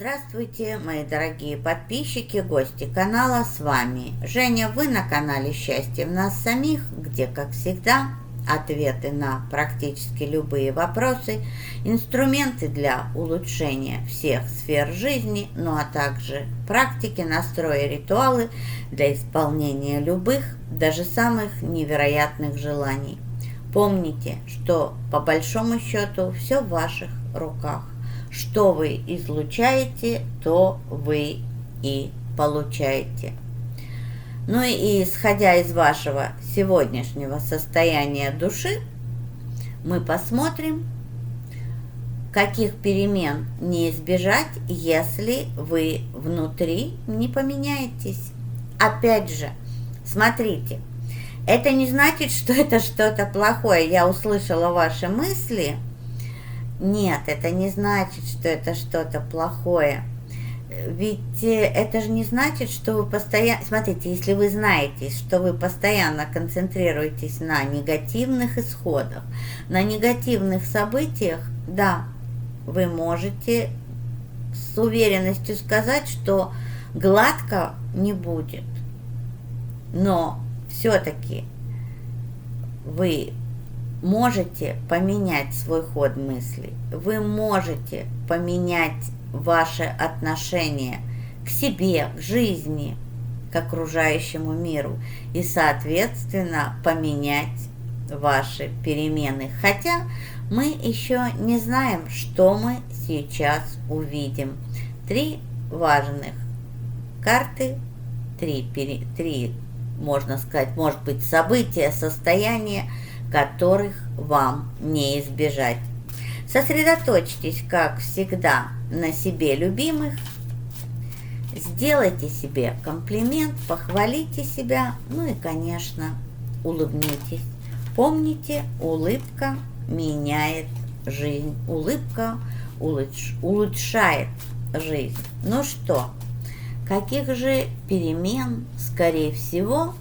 Здравствуйте, мои дорогие подписчики, гости канала, с вами Женя. Вы на канале «Счастье в нас самих», где, как всегда, ответы на практически любые вопросы, инструменты для улучшения всех сфер жизни, ну а также практики, настрои, ритуалы для исполнения любых, даже самых невероятных желаний. Помните, что по большому счету все в ваших руках. Что вы излучаете, то вы и получаете. Ну и исходя из вашего сегодняшнего состояния души, мы посмотрим, каких перемен не избежать, если вы внутри не поменяетесь. Опять же, смотрите, это не значит, что это что-то плохое. Я услышала ваши мысли. Нет, это не значит, что это что-то плохое. Ведь это же не значит, что вы постоянно... Смотрите, если вы знаете, что вы постоянно концентрируетесь на негативных исходах, на негативных событиях, да, вы можете с уверенностью сказать, что гладко не будет. Но все-таки вы можете поменять свой ход мыслей, вы можете поменять ваше отношение к себе, к жизни, к окружающему миру и, соответственно, поменять ваши перемены. Хотя мы еще не знаем, что мы сейчас увидим. 3 важных карты, 3, можно сказать, может быть, события, состояния, которых вам не избежать. Сосредоточьтесь, как всегда, на себе любимых. Сделайте себе комплимент, похвалите себя, ну и, конечно, улыбнитесь. Помните, улыбка меняет жизнь, улыбка улучшает жизнь. Ну что, каких же перемен, скорее всего,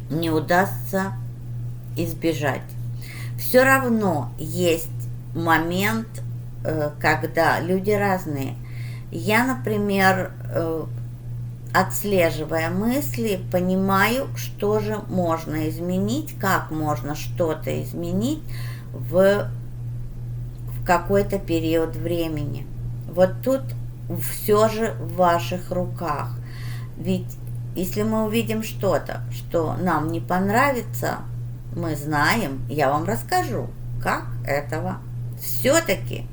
не удастся избежать? Все равно есть момент, когда люди разные. Я, например, отслеживая мысли, понимаю, что же можно изменить, как можно что-то изменить в какой-то период времени. Вот тут все же в ваших руках. Ведь если мы увидим что-то, что нам не понравится, мы знаем, я вам расскажу, как этого все-таки,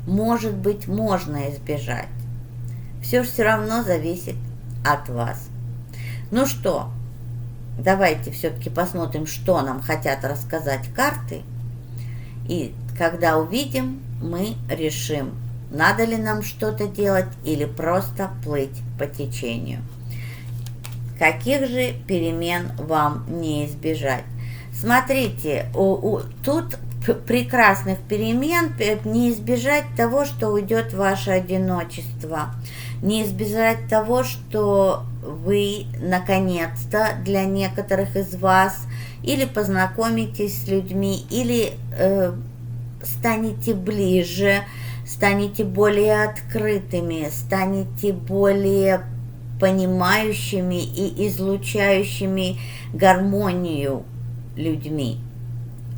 может быть, можно избежать. Все равно зависит от вас. Ну что, давайте все-таки посмотрим, что нам хотят рассказать карты. И когда увидим, мы решим, надо ли нам что-то делать или просто плыть по течению. Каких же перемен вам не избежать? Смотрите, тут прекрасных перемен не избежать того, что уйдет ваше одиночество, не избежать того, что вы наконец-то для некоторых из вас или познакомитесь с людьми, или станете ближе, станете более открытыми, станете более понимающими и излучающими гармонию людьми.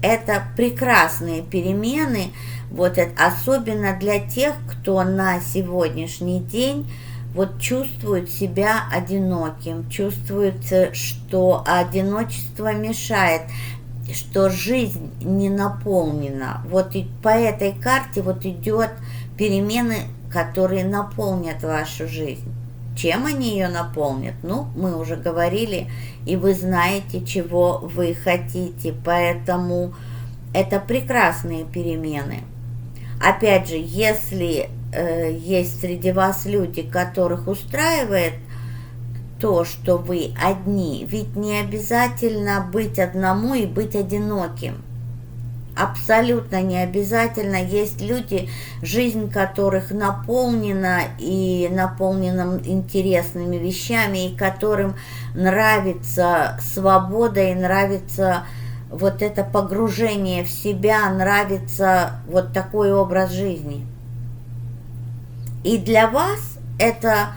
Это прекрасные перемены, вот это, особенно для тех, кто на сегодняшний день вот чувствует себя одиноким, чувствует, что одиночество мешает, что жизнь не наполнена. Вот и по этой карте вот идет перемены, которые наполнят вашу жизнь. Чем они ее наполнят? Ну, мы уже говорили, и вы знаете, чего вы хотите, поэтому это прекрасные перемены. Опять же, если есть среди вас люди, которых устраивает то, что вы одни, ведь не обязательно быть одному и быть одиноким. Абсолютно не обязательно. Есть люди, жизнь которых наполнена и наполнена интересными вещами, и которым нравится свобода, и нравится вот это погружение в себя, нравится вот такой образ жизни. И для вас это,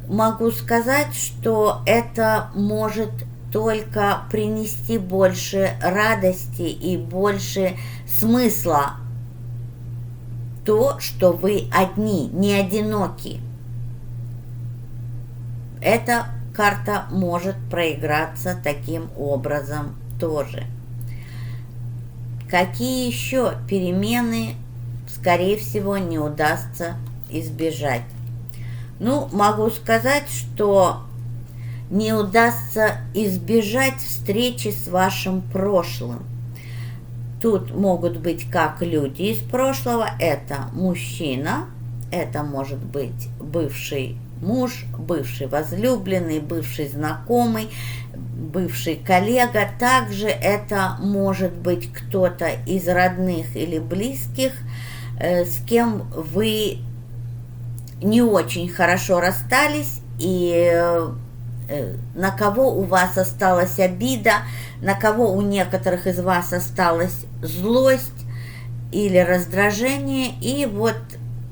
могу сказать, что это может только принести больше радости и больше смысла. То, что вы одни, не одиноки. Эта карта может проиграться таким образом тоже. Какие еще перемены, скорее всего, не удастся избежать? Ну, могу сказать, что не удастся избежать встречи с вашим прошлым. Тут могут быть как люди из прошлого, это мужчина, это может быть бывший муж, бывший возлюбленный, бывший знакомый, бывший коллега. Также это может быть кто-то из родных или близких, с кем вы не очень хорошо расстались и на кого у вас осталась обида, на кого у некоторых из вас осталась злость или раздражение. И вот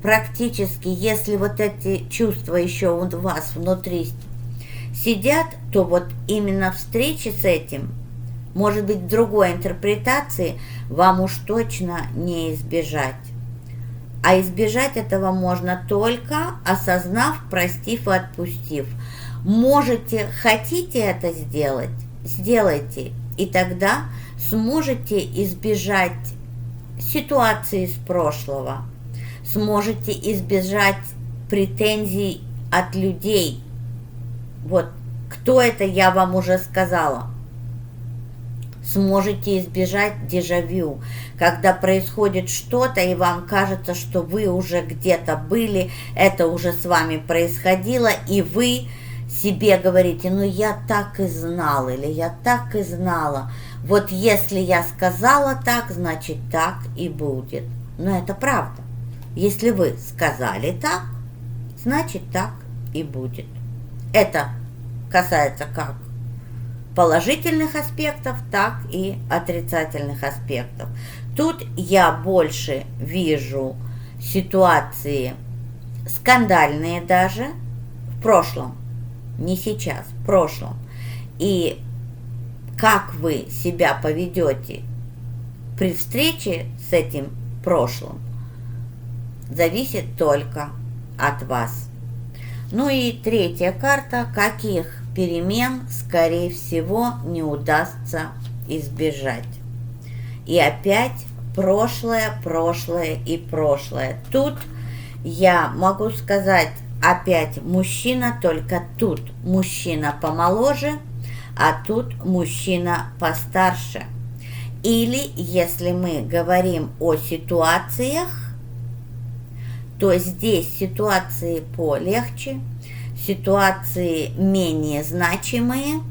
практически, если вот эти чувства еще у вас внутри сидят, то вот именно встречи с этим, может быть, в другой интерпретации, вам уж точно не избежать. А избежать этого можно только осознав, простив и отпустив. Можете, хотите это сделать, сделайте, и тогда сможете избежать ситуации из прошлого, сможете избежать претензий от людей. Вот, кто это, я вам уже сказала. Сможете избежать дежавю, когда происходит что-то, и вам кажется, что вы уже где-то были, это уже с вами происходило, и вы себе говорите: ну я так и знал, или я так и знала. Вот если я сказала так, значит так и будет. Но это правда. Если вы сказали так, значит так и будет. Это касается как положительных аспектов, так и отрицательных аспектов. Тут я больше вижу ситуации скандальные даже в прошлом. Не сейчас, в прошлом. И как вы себя поведете при встрече с этим прошлым, зависит только от вас. Ну и третья карта. Каких перемен, скорее всего, не удастся избежать? И опять прошлое, прошлое и прошлое. Тут я могу сказать, опять мужчина, только тут мужчина помоложе, а тут мужчина постарше. Или, если мы говорим о ситуациях, то здесь ситуации полегче, ситуации менее значимые,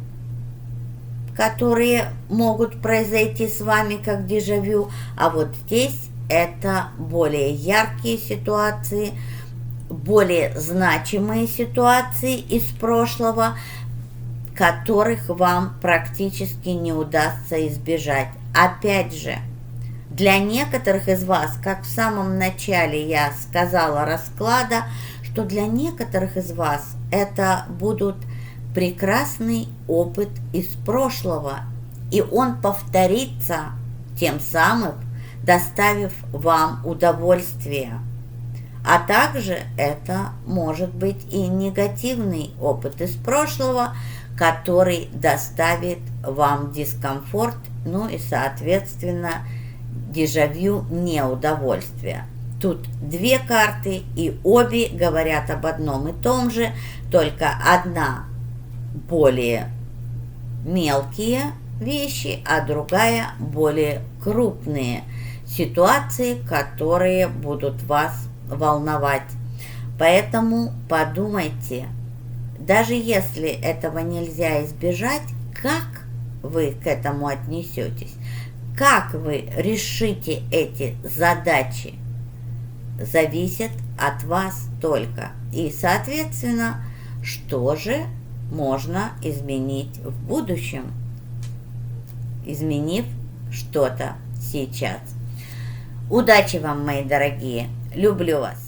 которые могут произойти с вами как дежавю, а вот здесь это более яркие ситуации, более значимые ситуации из прошлого, которых вам практически не удастся избежать. Опять же, для некоторых из вас, как в самом начале я сказала расклада, что для некоторых из вас это будут прекрасный опыт из прошлого, и он повторится, тем самым доставив вам удовольствие. А также это может быть и негативный опыт из прошлого, который доставит вам дискомфорт, ну и, соответственно, дежавю, неудовольствие. Тут две карты, и обе говорят об одном и том же, только одна более мелкие вещи, а другая более крупные ситуации, которые будут вас волновать. Поэтому подумайте, даже если этого нельзя избежать, как вы к этому отнесетесь, как вы решите эти задачи, зависит от вас только. И, соответственно, что же можно изменить в будущем, изменив что-то сейчас. Удачи вам, мои дорогие! Люблю вас!